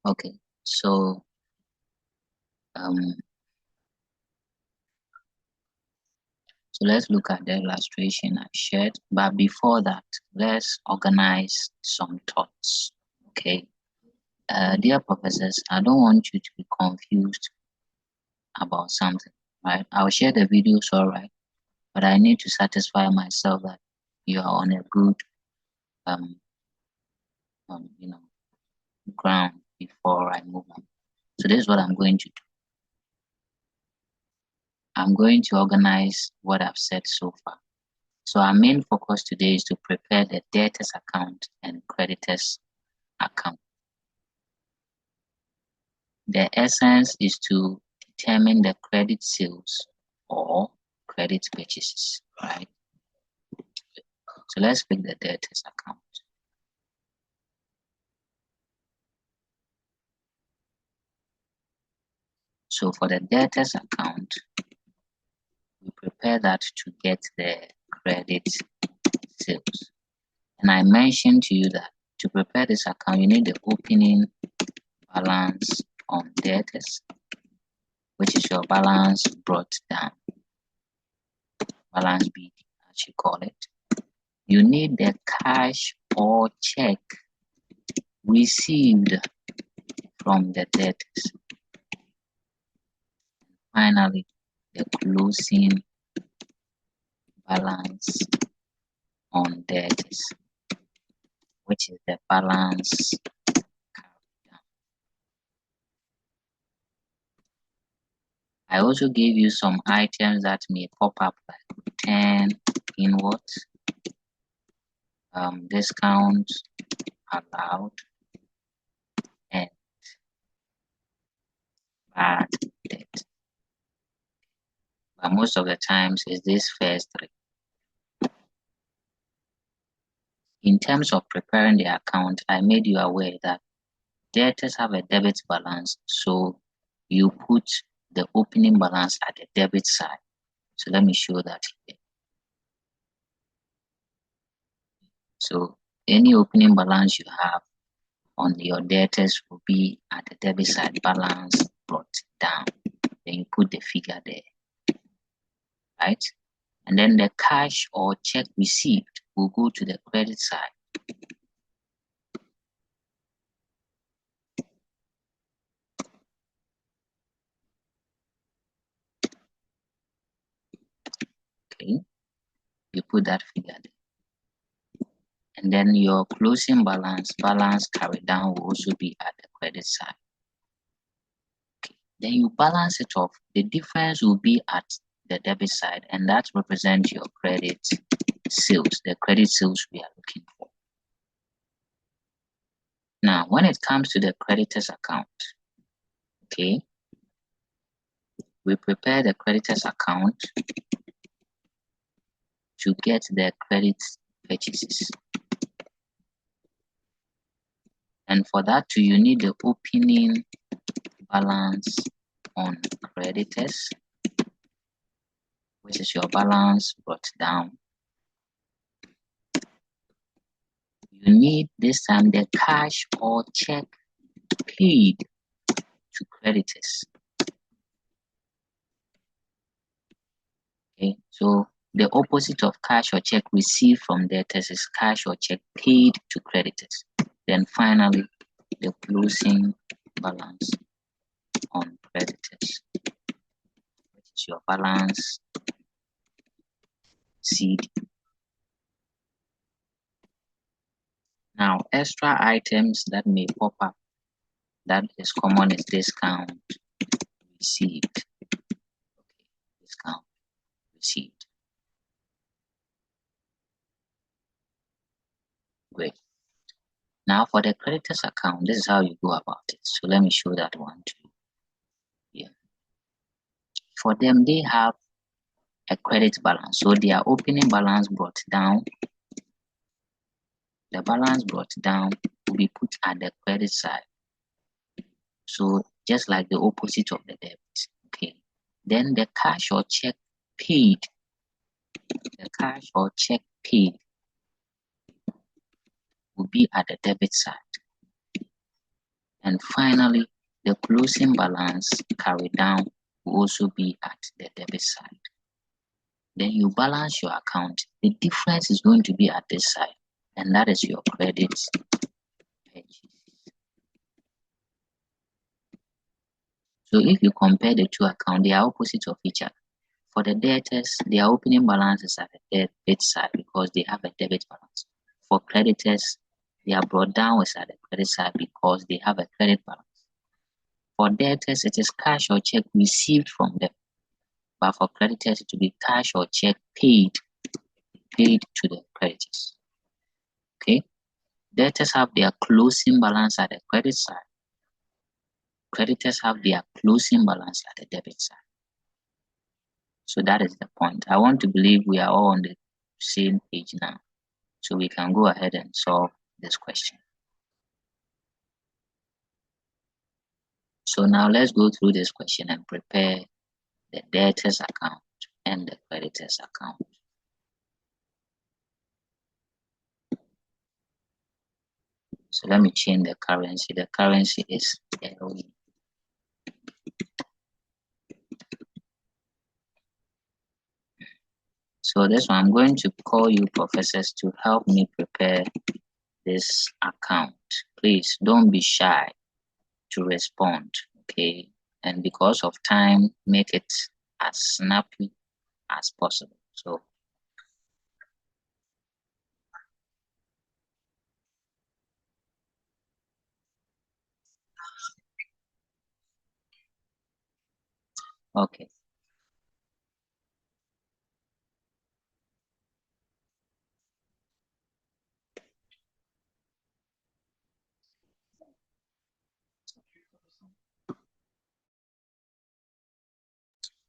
Okay, so so let's look at the illustration I shared. But before that, let's organize some thoughts. Okay, dear professors, I don't want you to be confused about something, right? I'll share the videos, all right, but I need to satisfy myself that you are on a good, you know, ground before I move on. So this is what I'm going to do. I'm going to organize what I've said so far. So our main focus today is to prepare the debtors account and creditors account. The essence is to determine the credit sales or credit purchases, right? So let's pick the debtors account. So for the debtors account, we prepare that to get the credit sales. And I mentioned to you that to prepare this account, you need the opening balance on debtors, which is your balance brought down, balance B, as you call it. You need the cash or check received from the debtors. Finally, the closing balance on debtors, which is the balance carried down. I also gave you some items that may pop up, like return inwards, discount allowed, and bad debt. But most of the times is this first three. In terms of preparing the account, I made you aware that debtors have a debit balance, so you put the opening balance at the debit side. So let me show that here. So any opening balance you have on your debtors will be at the debit side, balance brought down. Then you put the figure there, right? And then the cash or check received will go to the credit side. Okay, you put that figure there. And then your closing balance carried down will also be at the credit side. Okay. Then you balance it off. The difference will be at the debit side, and that represents your credit sales, the credit sales we are looking for. Now, when it comes to the creditors account, okay, we prepare the creditors account to get the credit purchases. And for that too, you need the opening balance on creditors, which is your balance brought down. You need this time the cash or check paid to creditors. Okay, so the opposite of cash or check received from debtors is cash or check paid to creditors. Then finally, the closing balance on creditors, which is your balance CD. Now, extra items that may pop up that is common is discount received. Okay, discount received. Great. Now for the creditors account, this is how you go about it. So let me show that one to you here. For them, they have a credit balance. So their opening balance brought down. The balance brought down will be put at the credit side. So just like the opposite of the debt. Okay. Then the cash or check paid. The cash or check paid will be at the debit side. And finally, the closing balance carried down will also be at the debit side. Then you balance your account. The difference is going to be at this side, and that is your credit purchase. So if you compare the two accounts, they are opposite of each other. For the debtors, their opening balance is at the debit side because they have a debit balance. For creditors, their brought down is at the credit side because they have a credit balance. For debtors, it is cash or check received from them. But for creditors, it will be cash or check paid to the creditors. Okay? Debtors have their closing balance at the credit side. Creditors have their closing balance at the debit side. So that is the point. I want to believe we are all on the same page now. So we can go ahead and solve this question. So now let's go through this question and prepare the debtors account and the creditors account. So let me change the currency. The currency is LE. So this one, I'm going to call you professors to help me prepare this account. Please don't be shy to respond, okay? And because of time, make it as snappy as possible. So okay.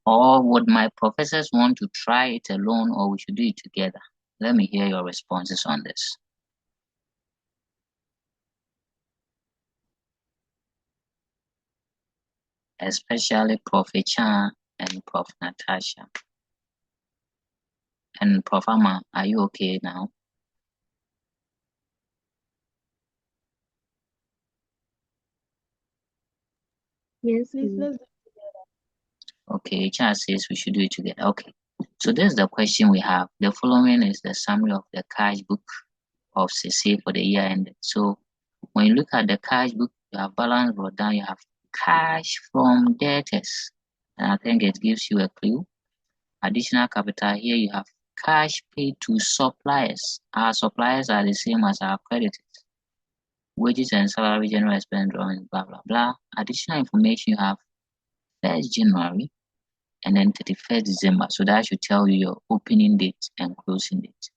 Or would my professors want to try it alone, or we should do it together? Let me hear your responses on this. Especially Prof. Chan and Prof. Natasha. And Prof. Amma, are you okay now? Yes, please. Let's do it together. Okay, Chan says we should do it together. Okay. So this is the question we have. The following is the summary of the cash book of CC for the year ended. So when you look at the cash book, you have balance brought down, you have cash from debtors. And I think it gives you a clue. Additional capital here, you have cash paid to suppliers. Our suppliers are the same as our creditors. Wages and salary, general expense drawings, blah, blah, blah. Additional information, you have 1st January and then 31st December. So that should tell you your opening date and closing date.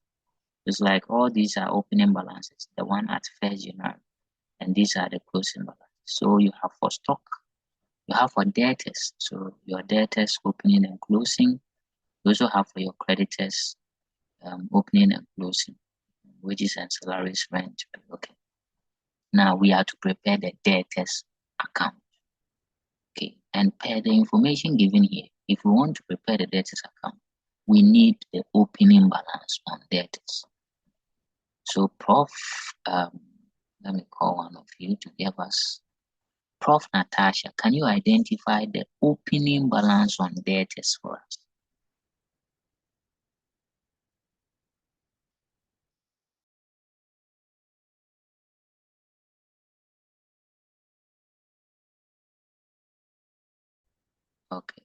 It's like all these are opening balances, the one at 1st January, and these are the closing balances. So you have for stock, you have for debtors, so your debtors opening and closing. You also have for your creditors opening and closing, wages and salaries, rent. Okay. Now we are to prepare the debtors account. Okay, and per the information given here, if we want to prepare the debtors account, we need the opening balance on debtors. So Prof, let me call one of you to give us. Prof. Natasha, can you identify the opening balance on debtors for us? Okay.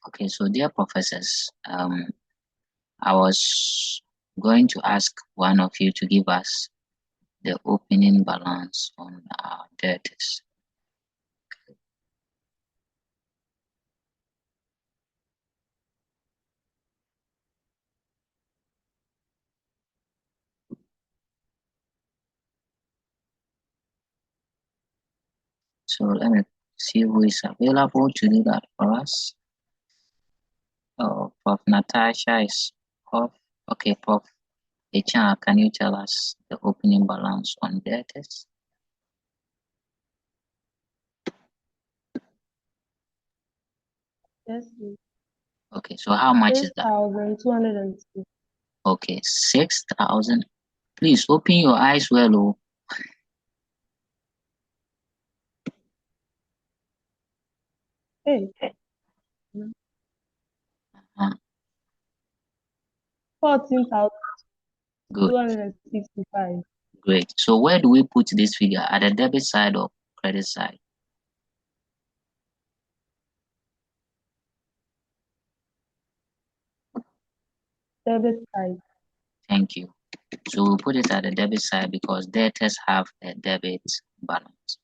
Okay, so dear professors, I was going to ask one of you to give us the opening balance on our debtors. So let me see who is available to do that for us. Oh, Prof. Natasha is off. Okay, Prof. HR, can you tell us the opening balance on debtors? Yes, please. Okay, so how much is that? 6,260. Okay, 6,000. Please open your eyes well, oh. Hey. Uh, 14,265. Good, great. So where do we put this figure? At the debit side or credit side? Debit side. Thank you. So we'll put it at the debit side because debtors have a debit balance.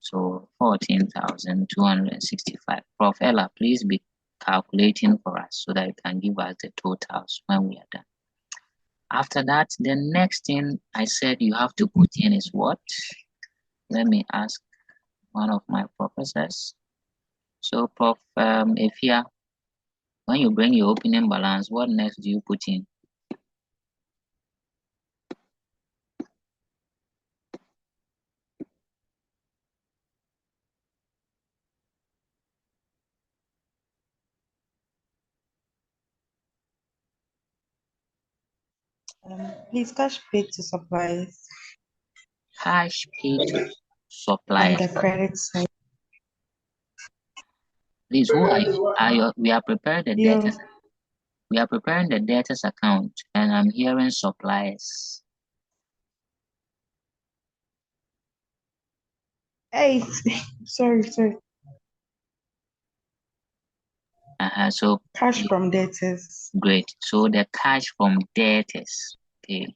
So 14,265. Prof. Ella, please be calculating for us so that you can give us the totals when we are done. After that, the next thing I said you have to put in is what? Let me ask one of my professors. So Prof. Ifia, when you bring your opening balance, what next do you put in? Please cash paid to suppliers Cash paid to on suppliers. the credit side. Please, who are you? We are preparing the You, debtors. We are preparing the debtors account, and I'm hearing suppliers. hey, sorry. So Cash from debtors. great. So the cash from debtors, okay,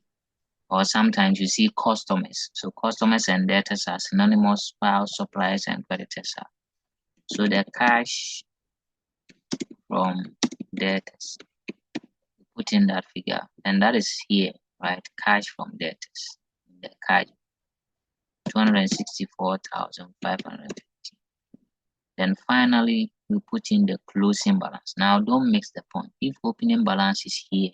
or sometimes you see customers. So customers and debtors are synonymous, while suppliers and creditors are. So the cash from debtors, put in that figure, and that is here, right? Cash from debtors, the cash 264,550. Then finally, we put in the closing balance. Now, don't mix the point. If opening balance is here,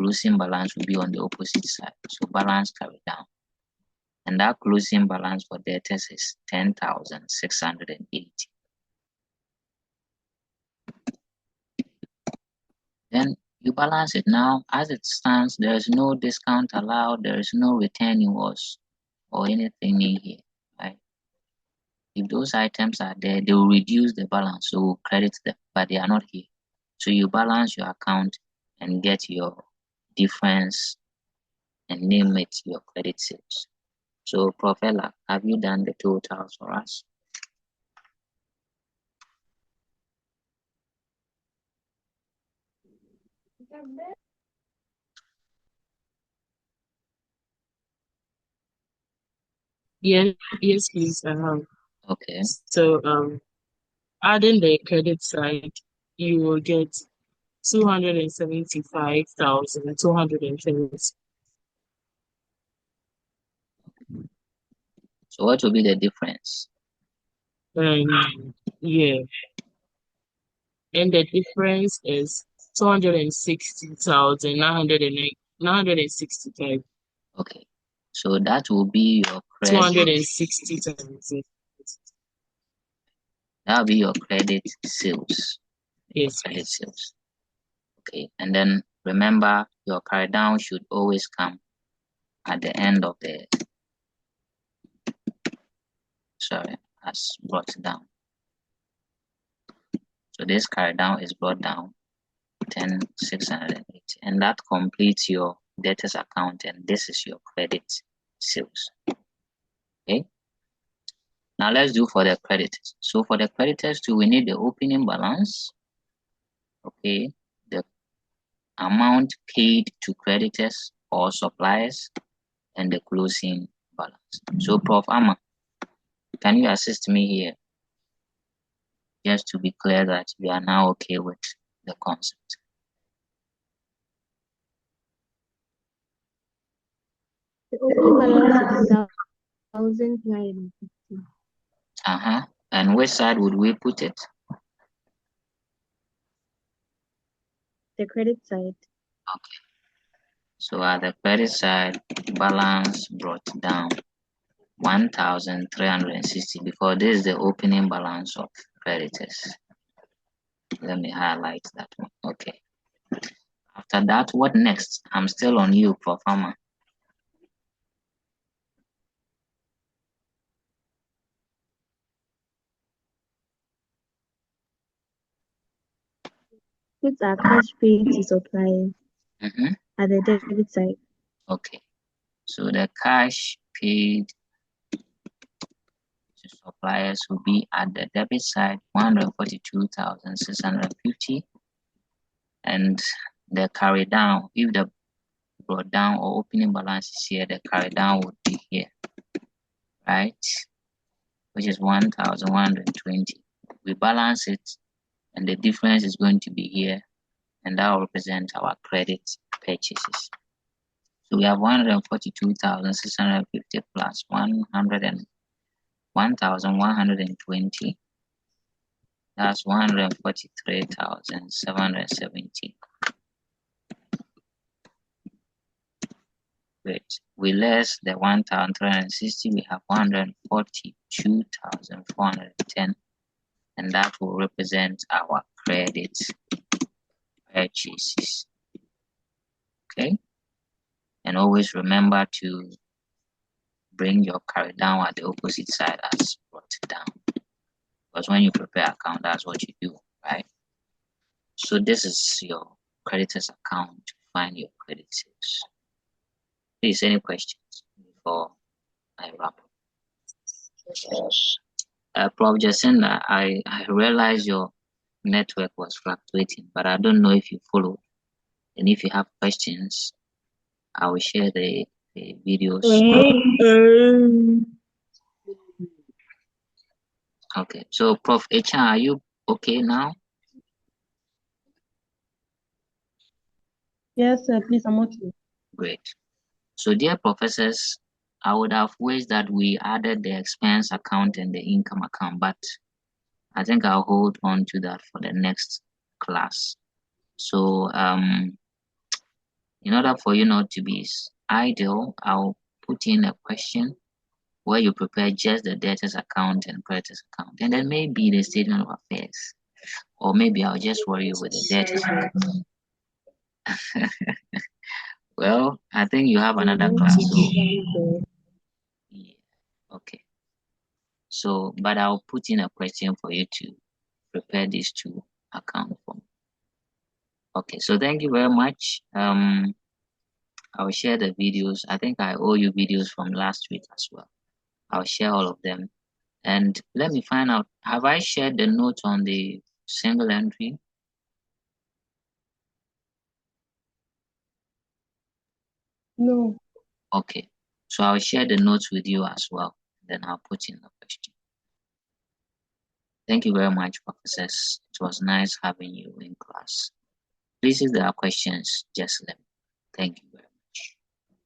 closing balance will be on the opposite side. So balance carry down. And that closing balance for debtors is 10,680. Then you balance it. Now, as it stands, there is no discount allowed. There is no return invoice or anything in here, right? If those items are there, they will reduce the balance, so we'll credit them, but they are not here. So you balance your account and get your difference and name it your credit sales. So, Prof. Ella, have you done the totals for us? Yes, please. Okay. So, adding the credit side, you will get 275,220. So, what will be the difference? Yeah, and the difference is 260,965. Okay. So, that will be your credit. 260,000. That will be your credit sales. Yes, Credit please. sales. Okay. And then remember, your carry down should always come at the end of the, sorry, as brought down. So this carry down is brought down 10,680, and that completes your debtors account, and this is your credit sales. Okay. Now let's do for the creditors. So for the creditors too, we need the opening balance. Okay, the amount paid to creditors or suppliers, and the closing balance. So Prof. Amma, can you assist me here? Just to be clear that we are now okay with the concept. The opening balance is 1,250. And which side would we put it? The credit side. Okay. So at the credit side, balance brought down 1,360 because this is the opening balance of creditors. Let me highlight that one. Okay. After that, what next? I'm still on you, Prof. Farmer. Put our cash paid to suppliers at the debit side. Okay. So the cash paid to suppliers will be at the debit side 142,650, and the carry down, if the brought down or opening balance is here, the carry down would be here, right? Which is 1,120. We balance it, and the difference is going to be here, and that will represent our credit purchases. So we have 142,650 plus 1,120. That's 143,770. Great. We less the 1,360, we have 142,410, and that will represent our credit purchases. Okay. And always remember to bring your carry down at the opposite side as brought down. Because when you prepare account, that's what you do, right? So this is your creditor's account to find your credit sales. Please, any questions before I wrap up? Prof. Jacinda, I realize your network was fluctuating, but I don't know if you followed. And if you have questions, I will share the videos. Okay, so Prof. HR, are you okay now? Yes, sir. Please, I'm okay. Great. So, dear professors, I would have wished that we added the expense account and the income account, but I think I'll hold on to that for the next class. So, in order for you not to be idle, I'll put in a question where you prepare just the debtors account and creditors account, and then maybe the statement of affairs, or maybe I'll just worry you with the debtors account. Well, I think you have another class. So, yeah, okay. So, but I'll put in a question for you to prepare these two accounts for me. Okay, so thank you very much. I'll share the videos. I think I owe you videos from last week as well. I'll share all of them. And let me find out, have I shared the notes on the single entry? No. Okay, so I'll share the notes with you as well. Then I'll put in the question. Thank you very much, professors. It was nice having you in class. Please, if there are questions, just let me. Thank you.